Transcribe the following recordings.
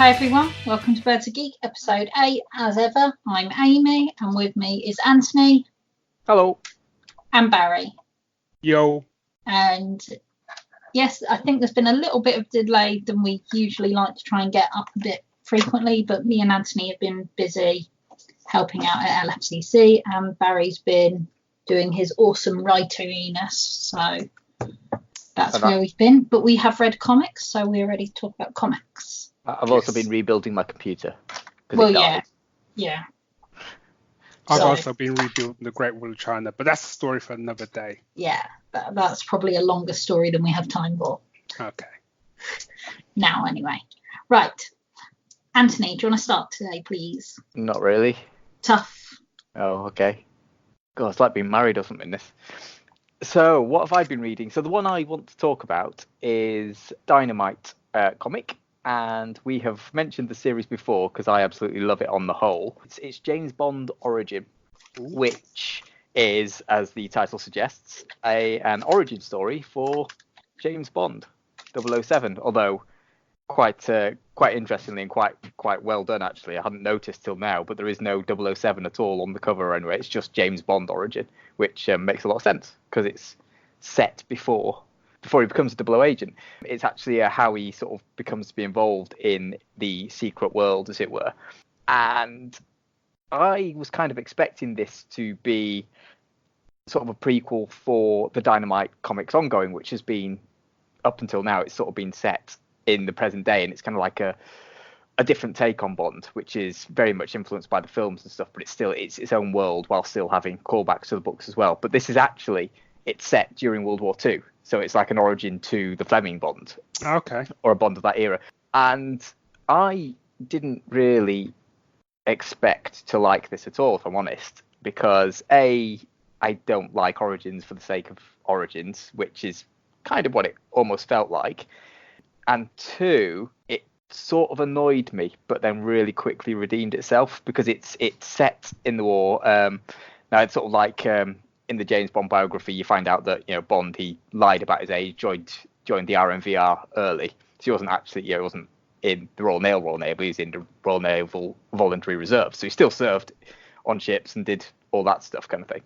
Hi everyone, welcome to Birds of Geek, episode 8. As ever, I'm Amy, and with me is Anthony. Hello. And Barry. Yo. And yes, I think there's been a little bit of delay than we usually like to try and get up a bit frequently, but me and Anthony have been busy helping out at LFCC, and Barry's been doing his awesome writeriness, so that's where we've been. But we have read comics, so we're ready to talk about comics. I've also been rebuilding my computer. Well, yeah. I've also been rebuilding the Great Wall of China, but that's a story for another day. Yeah, that's probably a longer story than we have time for. Okay. Now, anyway. Right. Anthony, do you want to start today, please? Not really. Tough. Oh, okay. God, it's like being married or something, this. So, what have I been reading? So, the one I want to talk about is Dynamite comic. And we have mentioned the series before because I absolutely love it on the whole. It's James Bond Origin, which is, as the title suggests, an origin story for James Bond 007. Although quite interestingly and quite well done, actually. I hadn't noticed till now, but there is no 007 at all on the cover anyway. It's just James Bond Origin, which makes a lot of sense because it's set before he becomes a double O agent. It's actually how he sort of becomes to be involved in the secret world, as it were. And I was kind of expecting this to be sort of a prequel for the Dynamite comics ongoing, which has been, up until now, it's sort of been set in the present day, and it's kind of like a different take on Bond, which is very much influenced by the films and stuff, but it's its own world while still having callbacks to the books as well. But this is actually, it's set during World War II. So it's like an origin to the Fleming Bond. Okay. Or a Bond of that era. And I didn't really expect to like this at all, if I'm honest, because I don't like origins for the sake of origins, which is kind of what it almost felt like. And two, it sort of annoyed me, but then really quickly redeemed itself because it's set in the war. Now it's sort of like in the James Bond biography, you find out that Bond, he lied about his age, joined the RNVR early. So he wasn't actually, he wasn't in the Royal Navy, but he was in the Royal Naval Voluntary Reserve. So he still served on ships and did all that stuff, kind of thing.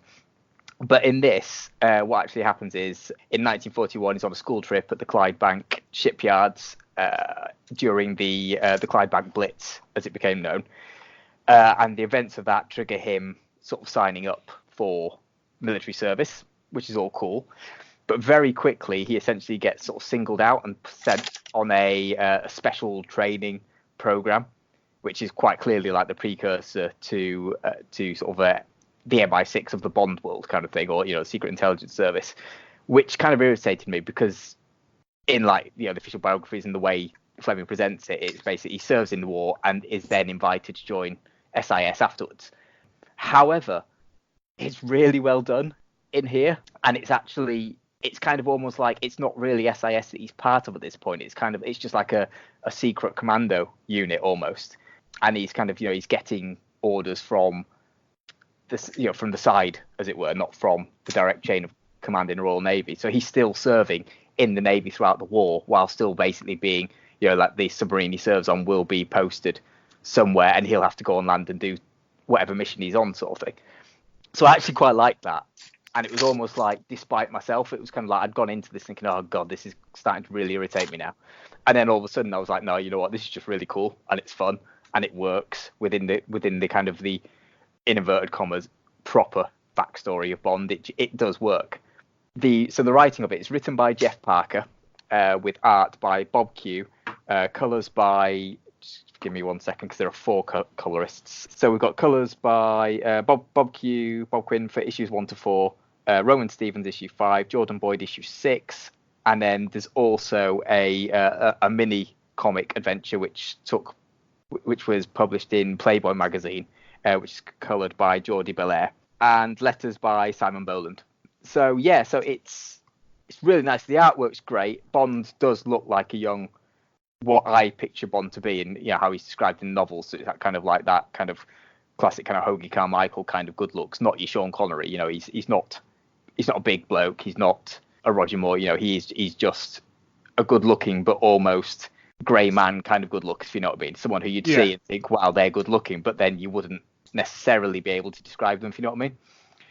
But in this, what actually happens is in 1941, he's on a school trip at the Clydebank shipyards during the Clydebank Blitz, as it became known, and the events of that trigger him sort of signing up for military service, which is all cool, but very quickly he essentially gets sort of singled out and sent on a special training program, which is quite clearly like the precursor to sort of the MI6 of the Bond world kind of thing, or Secret Intelligence Service, which kind of irritated me because in the official biographies and the way Fleming presents it, it's basically he serves in the war and is then invited to join SIS afterwards. However, it's really well done in here, and it's kind of almost like it's not really SIS that he's part of at this point. It's just like a secret commando unit almost, and he's kind of he's getting orders from this from the side, as it were, not from the direct chain of command in the Royal Navy. So he's still serving in the Navy throughout the war, while still basically being like the submarine he serves on will be posted somewhere, and he'll have to go on land and do whatever mission he's on, sort of thing. So I actually quite liked that. And it was almost like, despite myself, it was kind of like I'd gone into this thinking, oh, God, this is starting to really irritate me now. And then all of a sudden I was like, no, you know what? This is just really cool. And it's fun. And it works within the kind of the, in inverted commas, proper backstory of Bond. It does work. So the writing of it is written by Jeff Parker, with art by Bob Q, colours by... Give me 1 second because there are 4 colorists. So we've got colours by Bob Q, Bob Quinn for issues 1 to 4, Rowan Stevens issue 5, Jordan Boyd issue 6, and then there's also a mini comic adventure which was published in Playboy magazine, which is coloured by Jordie Bellaire, and letters by Simon Bowland. So it's really nice. The artwork's great. Bond does look like what I picture Bond to be, and how he's described in novels. So it's that kind of like that kind of classic kind of Hoagie Carmichael kind of good looks, not your Sean Connery. He's not a big bloke. He's not a Roger Moore. He's just a good looking but almost grey man kind of good looks, if you know what I mean. Someone who you'd see and think, wow, they're good looking, but then you wouldn't necessarily be able to describe them, if you know what I mean.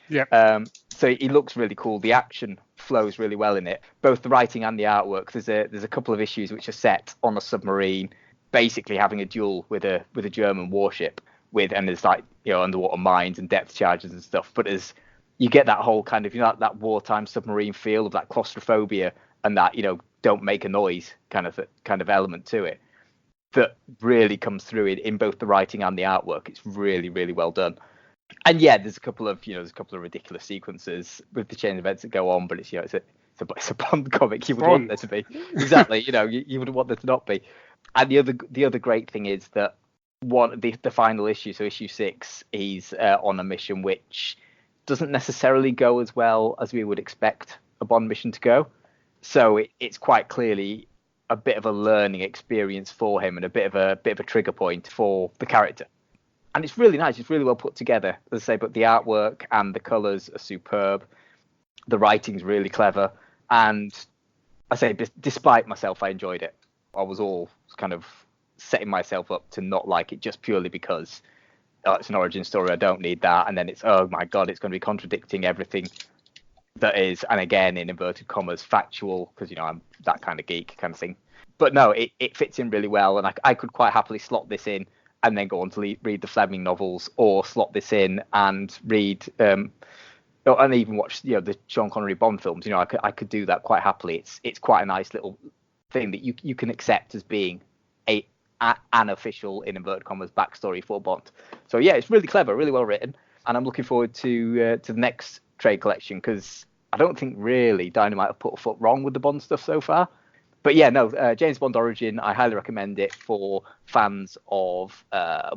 Yeah. So he looks really cool. The action flows really well in it. Both the writing and the artwork. There's a couple of issues which are set on a submarine, basically having a duel with a German warship and there's like, you know, underwater mines and depth charges and stuff. But as you get that whole kind of, you know, that wartime submarine feel of that claustrophobia and that, you know, don't make a noise kind of element to it that really comes through in both the writing and the artwork. It's really, really well done. And yeah, there's a couple of ridiculous sequences with the chain of events that go on, but it's, you know, it's a Bond comic. You would want there to be. Exactly. You know, you wouldn't want there to not be. And the other great thing is that the final issue, so issue 6, he's on a mission which doesn't necessarily go as well as we would expect a Bond mission to go. So it's quite clearly a bit of a learning experience for him and a bit of a trigger point for the character. And it's really nice. It's really well put together, as I say. But the artwork and the colours are superb. The writing's really clever. And I say, despite myself, I enjoyed it. I was all kind of setting myself up to not like it just purely because it's an origin story. I don't need that. And then it's, oh my God, it's going to be contradicting everything that is, and again, in inverted commas, factual, because, you know, I'm that kind of geek kind of thing. But no, it fits in really well. And I could quite happily slot this in and then go on to read the Fleming novels, or slot this in and read and even watch, you know, the Sean Connery Bond films. You know, I could do that quite happily. It's quite a nice little thing that you can accept as being an official, in inverted commas, backstory for Bond. So yeah, it's really clever, really well written, and I'm looking forward to the next trade collection, because I don't think really Dynamite have put a foot wrong with the Bond stuff so far. But yeah, no, James Bond Origin, I highly recommend it for fans of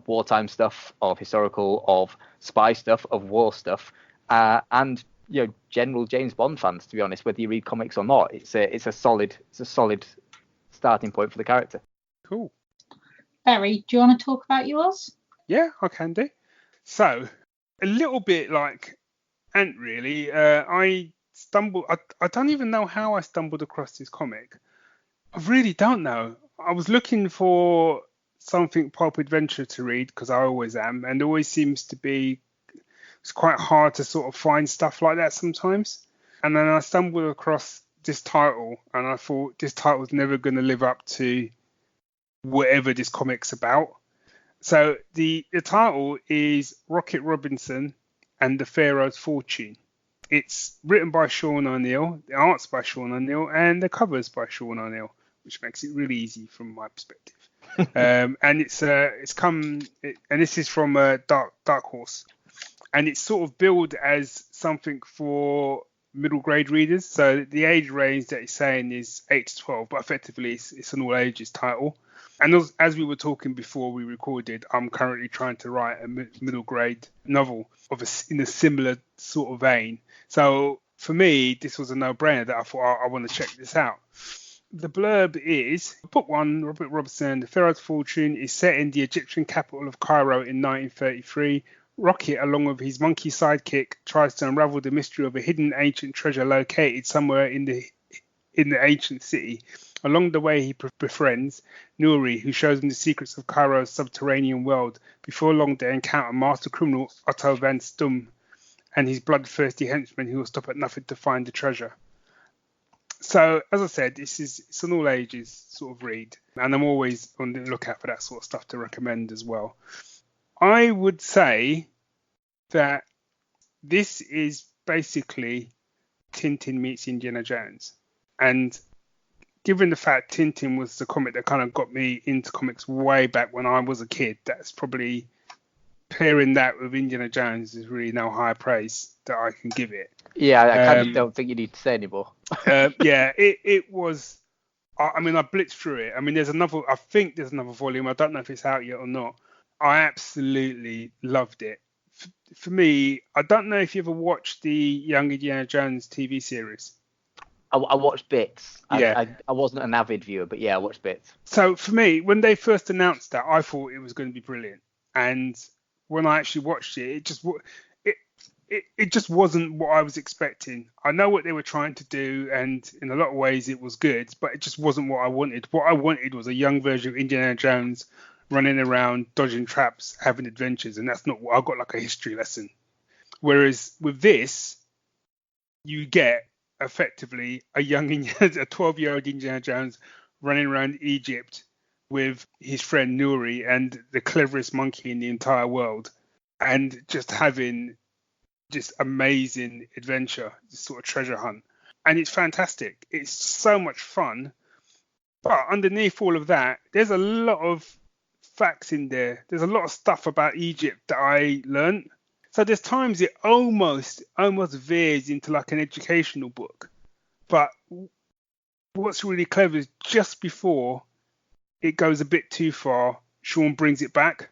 wartime stuff, of historical, of spy stuff, of war stuff, and, you know, general James Bond fans, to be honest, whether you read comics or not. It's a solid starting point for the character. Cool. Barry, do you want to talk about yours? Yeah, I can do. So, a little bit like Ant, really. I don't even know how I stumbled across this comic. I really don't know. I was looking for something pulp adventure to read, because I always am, and it always seems to be, it's quite hard to sort of find stuff like that sometimes. And then I stumbled across this title, and I thought this title's never going to live up to whatever this comic's about. So the title is Rocket Robinson and the Pharaoh's Fortune. It's written by Sean O'Neill, the art's by Sean O'Neill, and the cover's by Sean O'Neill, which makes it really easy from my perspective. And this is from Dark Horse, and it's sort of billed as something for middle grade readers. So the age range that it's saying is 8 to 12, but effectively it's an all ages title. And as we were talking before we recorded, I'm currently trying to write a middle grade novel in a similar sort of vein. So for me, this was a no-brainer that I thought I want to check this out. The blurb is, Book 1, Robert Robinson, The Pharaoh's Fortune, is set in the Egyptian capital of Cairo in 1933. Rocket, along with his monkey sidekick, tries to unravel the mystery of a hidden ancient treasure located somewhere in the ancient city. Along the way, he befriends Neill, who shows him the secrets of Cairo's subterranean world. Before long, they encounter master criminal Otto van Stum and his bloodthirsty henchmen who will stop at nothing to find the treasure. So, as I said, it's an all ages sort of read, and I'm always on the lookout for that sort of stuff to recommend as well. I would say that this is basically Tintin meets Indiana Jones. And given the fact Tintin was the comic that kind of got me into comics way back when I was a kid, that's probably, pairing that with Indiana Jones is really no high praise that I can give it. Yeah, I kind of don't think you need to say anymore. Yeah, it was. I mean, I blitzed through it. I mean, I think there's another volume. I don't know if it's out yet or not. I absolutely loved it. For me, I don't know if you ever watched the Young Indiana Jones TV series. I watched bits. Yeah. I wasn't an avid viewer, but yeah, I watched bits. So for me, when they first announced that, I thought it was going to be brilliant. And when I actually watched it, it just wasn't what I was expecting. I know what they were trying to do, and in a lot of ways it was good, but it just wasn't what I wanted. What I wanted was a young version of Indiana Jones running around, dodging traps, having adventures, and that's not what I got, like a history lesson. Whereas with this, you get effectively a 12-year-old Indiana Jones running around Egypt with his friend Nuri and the cleverest monkey in the entire world, and just having just amazing adventure, this sort of treasure hunt. And it's fantastic. It's so much fun. But underneath all of that, there's a lot of facts in there. There's a lot of stuff about Egypt that I learned. So there's times it almost veers into like an educational book. But what's really clever is just before it goes a bit too far, Sean brings it back.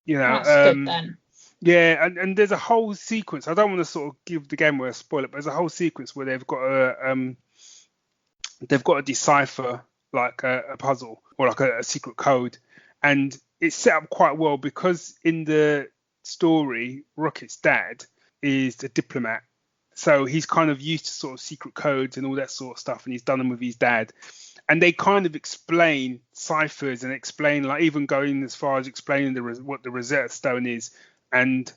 You know, That's good then. Yeah, and there's a whole sequence. I don't want to sort of give the game away a spoiler, but there's a whole sequence where they've got to decipher like a puzzle or like a secret code, and it's set up quite well because in the story, Rocket's dad is a diplomat, so he's kind of used to sort of secret codes and all that sort of stuff, and he's done them with his dad. And they kind of explain ciphers and explain, like even going as far as explaining what the Rosetta Stone is, and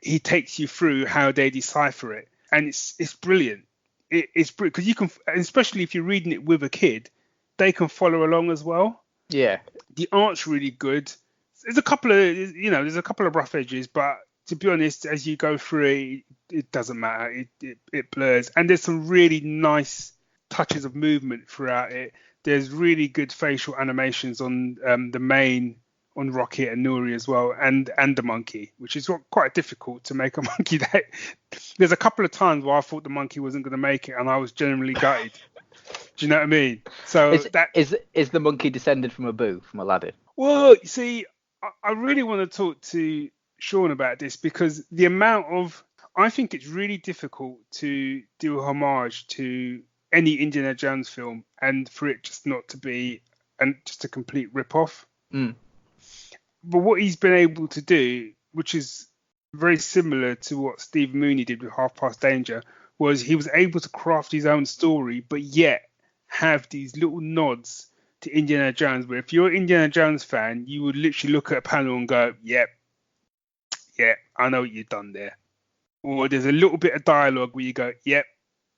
he takes you through how they decipher it, and it's brilliant. It's brilliant because you can, especially if you're reading it with a kid, they can follow along as well. Yeah, the art's really good. There's a couple of rough edges, but to be honest, as you go through it doesn't matter. It blurs, and there's some really nice touches of movement throughout it. There's really good facial animations on on Rocket and Nuri as well, and the monkey, which is quite difficult to make a monkey. That there's a couple of times where I thought the monkey wasn't going to make it, and I was genuinely gutted. Do you know what I mean? So is the monkey descended from Abu, from Aladdin? Well, you see, I really want to talk to Sean about this because I think it's really difficult to do a homage to any Indiana Jones film and for it just not to be just a complete rip-off. Mm. But what he's been able to do, which is very similar to what Steve Mooney did with Half Past Danger, was he was able to craft his own story, but yet have these little nods to Indiana Jones, where if you're an Indiana Jones fan, you would literally look at a panel and go, yep, I know what you've done there. Or there's a little bit of dialogue where you go, yep,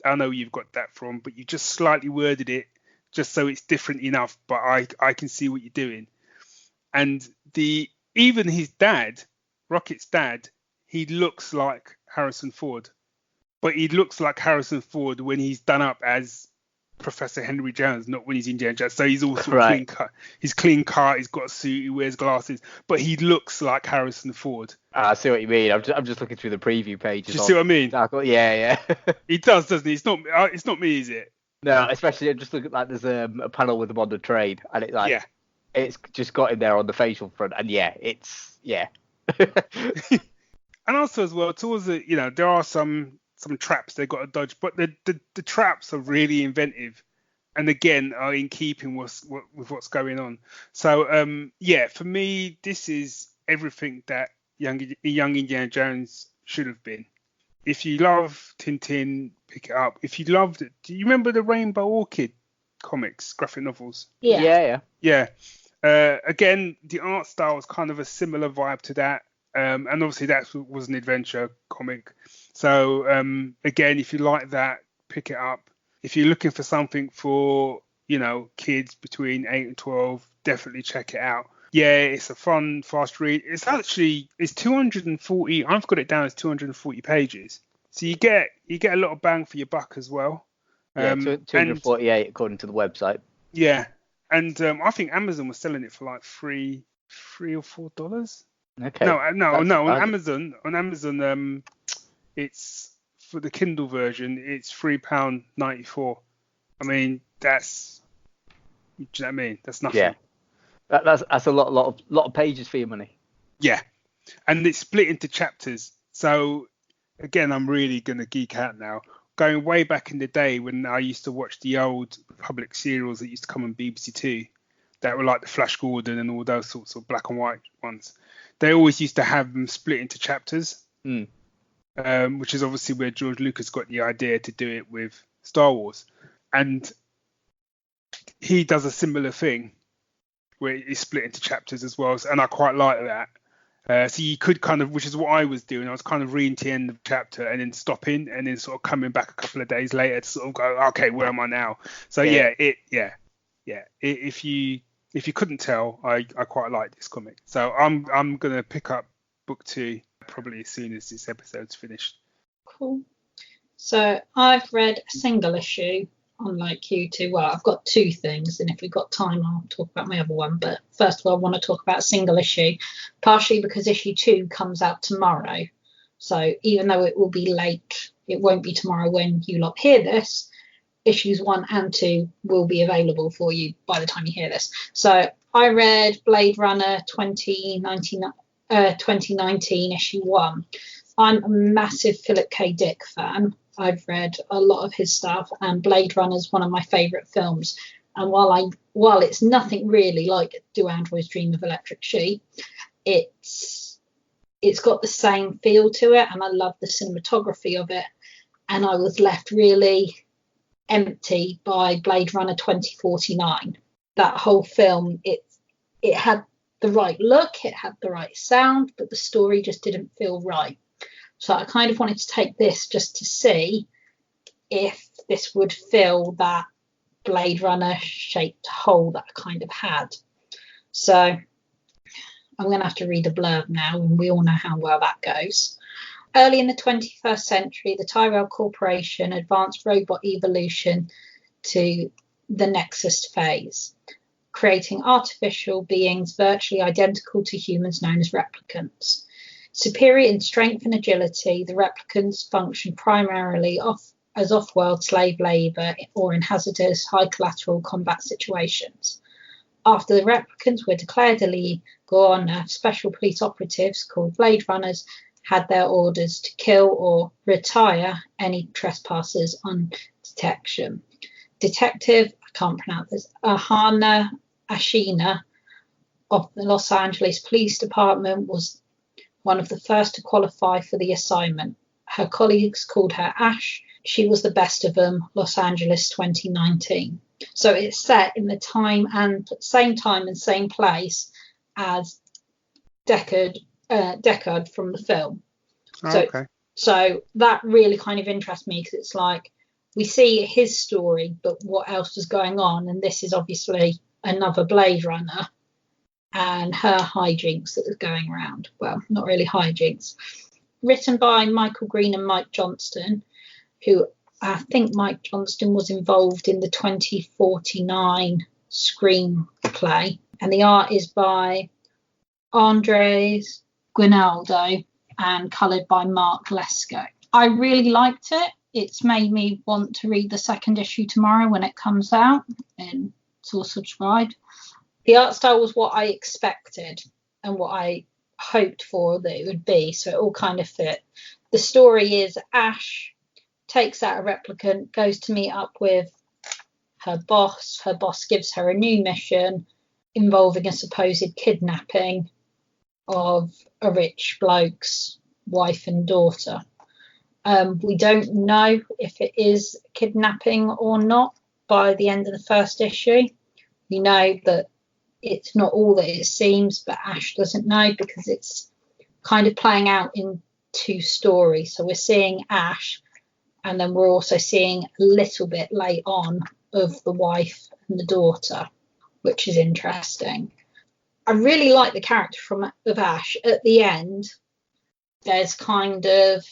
I know where you've got that from, but you just slightly worded it just so it's different enough, but I can see what you're doing. And even his dad, Rocket's dad, he looks like Harrison Ford, but he looks like Harrison Ford when he's done up as Professor Henry Jones, not when he's Indiana Jones. So he's also clean cut. He's clean cut. He's got a suit. He wears glasses, but he looks like Harrison Ford. I see what you mean. I'm just looking through the preview pages. Do you see what I mean? Yeah. He does, doesn't he? It's not me, is it? No, especially I just look at like there's a panel with him on the train, and it's like it's just got him there on the facial front, and it's. And also as well, towards there are some traps they've got to dodge, but the traps are really inventive, and again are in keeping with what's going on. So for me, this is everything that young Indiana Jones should have been. If you love Tintin, pick it up. If you loved it, do you remember the Rainbow Orchid comics, graphic novels? Yeah. Again, the art style is kind of a similar vibe to that. And obviously that was an adventure comic. So again, if you like that, pick it up. If you're looking for something for, kids between 8 and 12, definitely check it out. Yeah, it's a fun, fast read. It's 240. I've got it down as 240 pages. So you get a lot of bang for your buck as well. 248 according to the website. Yeah, and I think Amazon was selling it for like $3 or $4. Okay. No. On Amazon, it's for the Kindle version. It's £3.94. I mean, do you know what I mean? That's nothing. Yeah. That's a lot of pages for your money. Yeah, and it's split into chapters. So again, I'm really gonna geek out now. Going way back in the day when I used to watch the old Republic serials that used to come on BBC Two, that were like the Flash Gordon and all those sorts of black and white ones. They always used to have them split into chapters. Mm. which is obviously where George Lucas got the idea to do it with Star Wars. And he does a similar thing where it's split into chapters as well. And I quite like that. So you could kind of, which is what I was doing. I was kind of reading to the end of the chapter and then stopping and then sort of coming back a couple of days later to sort of go, okay, where am I now? So if you couldn't tell, I quite like this comic. So I'm gonna pick up book 2 probably as soon as this episode's finished. Cool. So I've read a single issue, unlike you two. Well, I've got 2 things, and if we've got time, I'll talk about my other one. But first of all, I want to talk about a single issue, partially because issue 2 comes out tomorrow. So even though it will be late, it won't be tomorrow when you lot hear this. Issues 1 and 2 will be available for you by the time you hear this. So I read Blade Runner 2019 issue 1. I'm a massive Philip K. Dick fan. I've read a lot of his stuff, and Blade Runner is one of my favourite films. And while it's nothing really like Do Androids Dream of Electric Sheep, it's got the same feel to it, and I love the cinematography of it. And I was left really empty by Blade Runner 2049. That whole film, it had the right look, it had the right sound, but the story just didn't feel right. So I kind of wanted to take this just to see if this would fill that Blade Runner shaped hole that I kind of had. So I'm going to have to read a blurb now, and we all know how well that goes. Early in the 21st century, the Tyrell Corporation advanced robot evolution to the Nexus phase, creating artificial beings virtually identical to humans known as replicants. Superior in strength and agility, the replicants function primarily as off-world slave labour or in hazardous, high-collateral combat situations. After the replicants were declared illegal, special police operatives called Blade Runners had their orders to kill or retire any trespassers on detection. Detective, I can't pronounce this, Ashina of the Los Angeles Police Department was one of the first to qualify for the assignment. Her colleagues called her Ash. She was the best of them, Los Angeles 2019. So it's set in the same time and same place as Deckard from the film. Okay. So that really kind of interests me, because it's like we see his story, but what else was going on? And this is obviously another Blade Runner and her hijinks that was going around. Well, not really hijinks. Written by Michael Green and Mike Johnston, who I think Mike Johnston was involved in the 2049 screenplay. And the art is by Andres Guinaldo and coloured by Mark Lesko. I really liked it. It's made me want to read the second issue tomorrow when it comes out, and it's all subscribed. The art style was what I expected and what I hoped for that it would be, so it all kind of fit. The story is Ash takes out a replicant, goes to meet up with her boss. Her boss gives her a new mission involving a supposed kidnapping of a rich bloke's wife and daughter. We don't know if it is kidnapping or not by the end of the first issue. We know that it's not all that it seems, but Ash doesn't know, because it's kind of playing out in 2 stories. So we're seeing Ash, and then we're also seeing a little bit late on of the wife and the daughter, which is interesting. I really like the character of Ash. At the end, there's kind of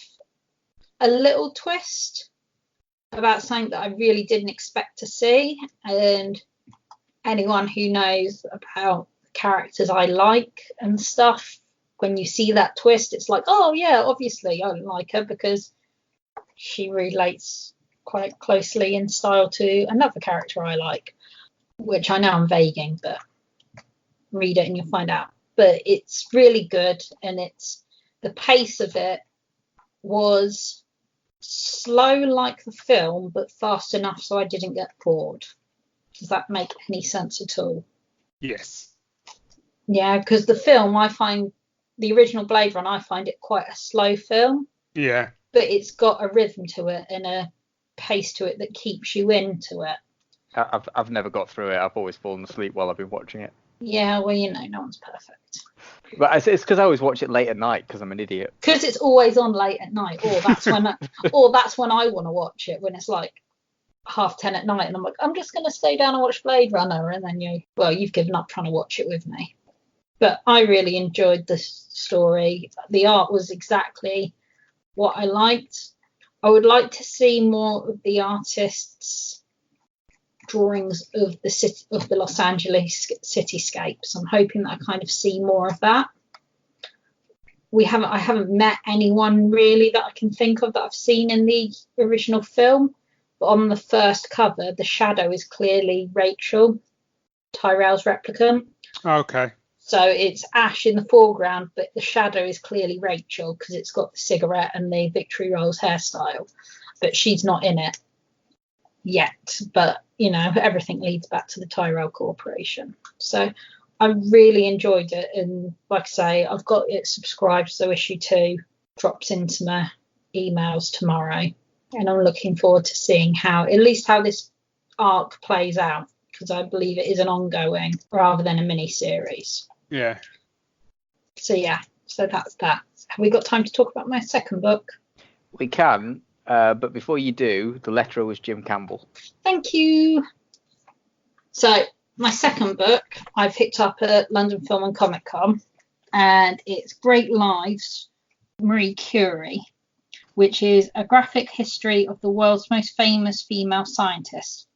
a little twist about something that I really didn't expect to see. And anyone who knows about characters I like and stuff, when you see that twist, it's like, oh yeah, obviously I like her because she relates quite closely in style to another character I like, which I know I'm vaguing, but read it and you'll find out. But it's really good, and it's the pace of it was slow like the film, but fast enough so I didn't get bored. Does that make any sense at all? Yes. Yeah, because the film, I find the original Blade Runner, I find it quite a slow film. Yeah. but it's got a rhythm to it and a pace to it that keeps you into it. I've never got through it. I've always fallen asleep while I've been watching it. Yeah, well, no one's perfect. But it's because I always watch it late at night because I'm an idiot. Because it's always on late at night, or that's when I want to watch it, when it's like 10:30 at night, and I'm like, I'm just going to stay down and watch Blade Runner, and then you've given up trying to watch it with me. But I really enjoyed the story. The art was exactly what I liked. I would like to see more of the artists' drawings of the city, of the Los Angeles cityscapes. I'm hoping that I kind of see more of that. I haven't met anyone really that I can think of that I've seen in the original film, but on the first cover the shadow is clearly Rachel, Tyrell's replicant. Okay. So it's Ash in the foreground, but the shadow is clearly Rachel because it's got the cigarette and the Victory Rolls hairstyle, but she's not in it yet. But everything leads back to the Tyrell Corporation. So I really enjoyed it, and like I say, I've got it subscribed, so issue 2 drops into my emails tomorrow, and I'm looking forward to seeing how this arc plays out, because I believe it is an ongoing rather than a mini series. Yeah. So that's that. Have we got time to talk about my second book? We can, but before you do, the letterer was Jim Campbell. Thank you. So my second book I picked up at London Film and Comic Con, and it's Great Lives, Marie Curie, which is a graphic history of the world's most famous female scientists.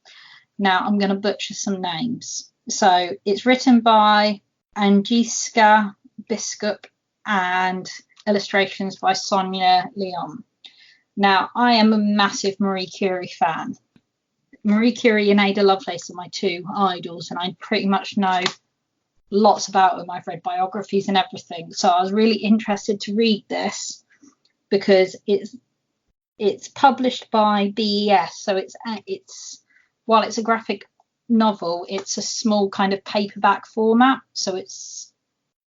Now I'm going to butcher some names. So it's written by Agnieszka Biskup and illustrations by Sonia Leong. Now, I am a massive Marie Curie fan. Marie Curie and Ada Lovelace are my two idols, and I pretty much know lots about them. I've read biographies and everything. So I was really interested to read this because it's published by BES. So it's while it's a graphic novel, it's a small kind of paperback format. So it's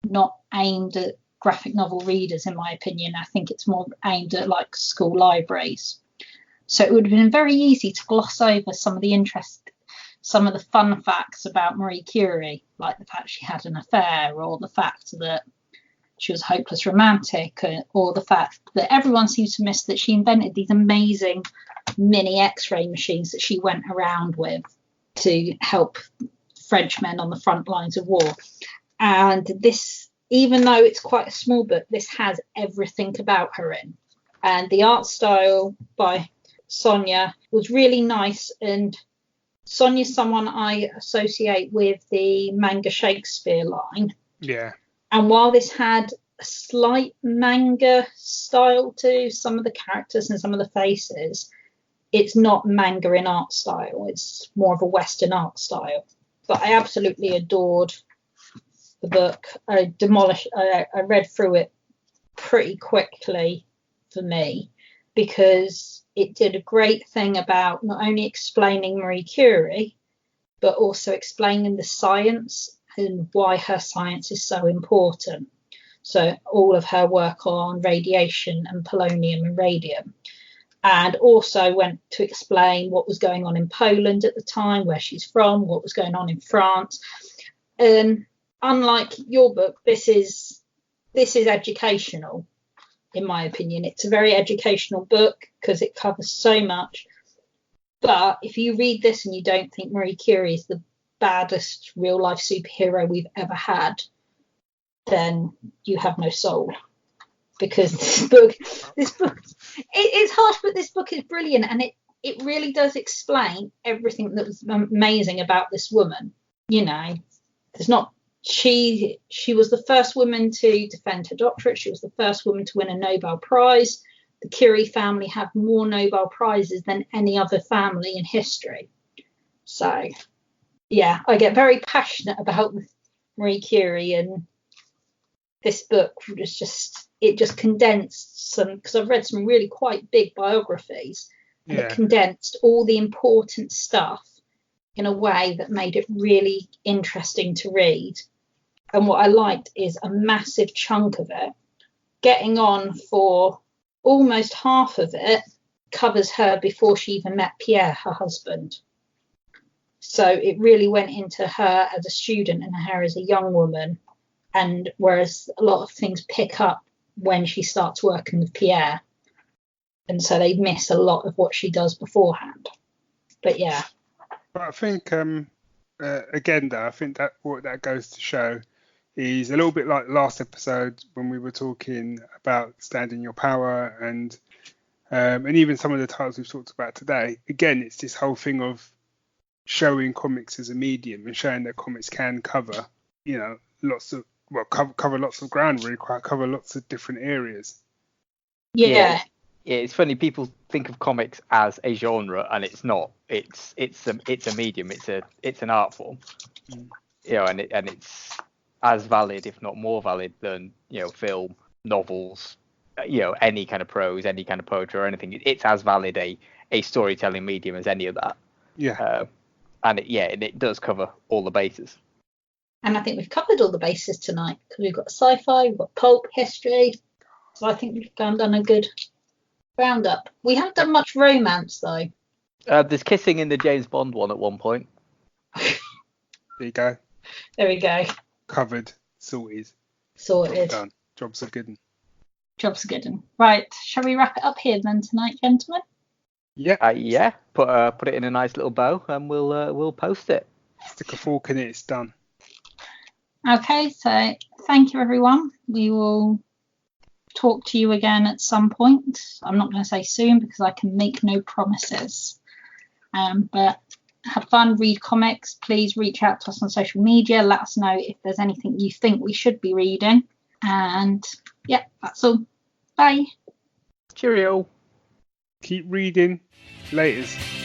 not aimed at graphic novel readers, in my opinion. I think it's more aimed at like school libraries. So it would have been very easy to gloss over some of the fun facts about Marie Curie, like the fact she had an affair, or the fact that she was a hopeless romantic, or the fact that everyone seems to miss that she invented these amazing mini X-ray machines that she went around with to help Frenchmen on the front lines of war. And this, even though it's quite a small book, this has everything about her in. And the art style by Sonia was really nice, and Sonia's someone I associate with the manga Shakespeare line. Yeah. And while this had a slight manga style to some of the characters and some of the faces, it's not manga in art style. It's more of a Western art style. But I absolutely adored the book. I read through it pretty quickly for me, because it did a great thing about not only explaining Marie Curie, but also explaining the science and why her science is so important. So all of her work on radiation and polonium and radium, and also went to explain what was going on in Poland at the time, where she's from, what was going on in France. And unlike your book, this is educational. In my opinion, it's a very educational book because it covers so much. But if you read this and you don't think Marie Curie is the baddest real life superhero we've ever had, then you have no soul. Because this book it's harsh, but this book is brilliant, and it really does explain everything that was amazing about this woman. There's not. She was the first woman to defend her doctorate. She was the first woman to win a Nobel Prize. The Curie family have more Nobel Prizes than any other family in history. So, yeah, I get very passionate about Marie Curie, and this book was just condensed some, because I've read some really quite big biographies, and it condensed all the important stuff in a way that made it really interesting to read. And what I liked is a massive chunk of it getting on for almost half of it covers her before she even met Pierre, her husband. So it really went into her as a student and her as a young woman. And whereas a lot of things pick up when she starts working with Pierre. And so they miss a lot of what she does beforehand. But yeah. But I think, again, though, I think that what that goes to show is a little bit like last episode when we were talking about Stand in Your Power and even some of the titles we've talked about today. Again, it's this whole thing of showing comics as a medium and showing that comics can cover, cover lots of ground, really, cover lots of different areas. Yeah. Yeah, it's funny. People think of comics as a genre, and it's not. It's a medium. It's an art form. And it's as valid, if not more valid, than film, novels, any kind of prose, any kind of poetry, or anything. It's as valid a storytelling medium as any of that. Yeah. And it does cover all the bases. And I think we've covered all the bases tonight because we've got sci-fi, we've got pulp, history. So I think we've done a good roundup. We haven't done much romance though. There's kissing in the James Bond one at one point. There you go. There we go. Covered. Sorted. Done. Jobs are good. Right. Shall we wrap it up here then tonight, gentlemen? Yeah. Put it in a nice little bow and we'll post it. Stick a fork in it. It's done. Okay. So thank you, everyone. We will talk to you again at some point. I'm not going to say soon because I can make no promises. But have fun, read comics. Please reach out to us on social media. Let us know if there's anything you think we should be reading. And yeah, that's all. Bye. Cheerio. Keep reading. Laters.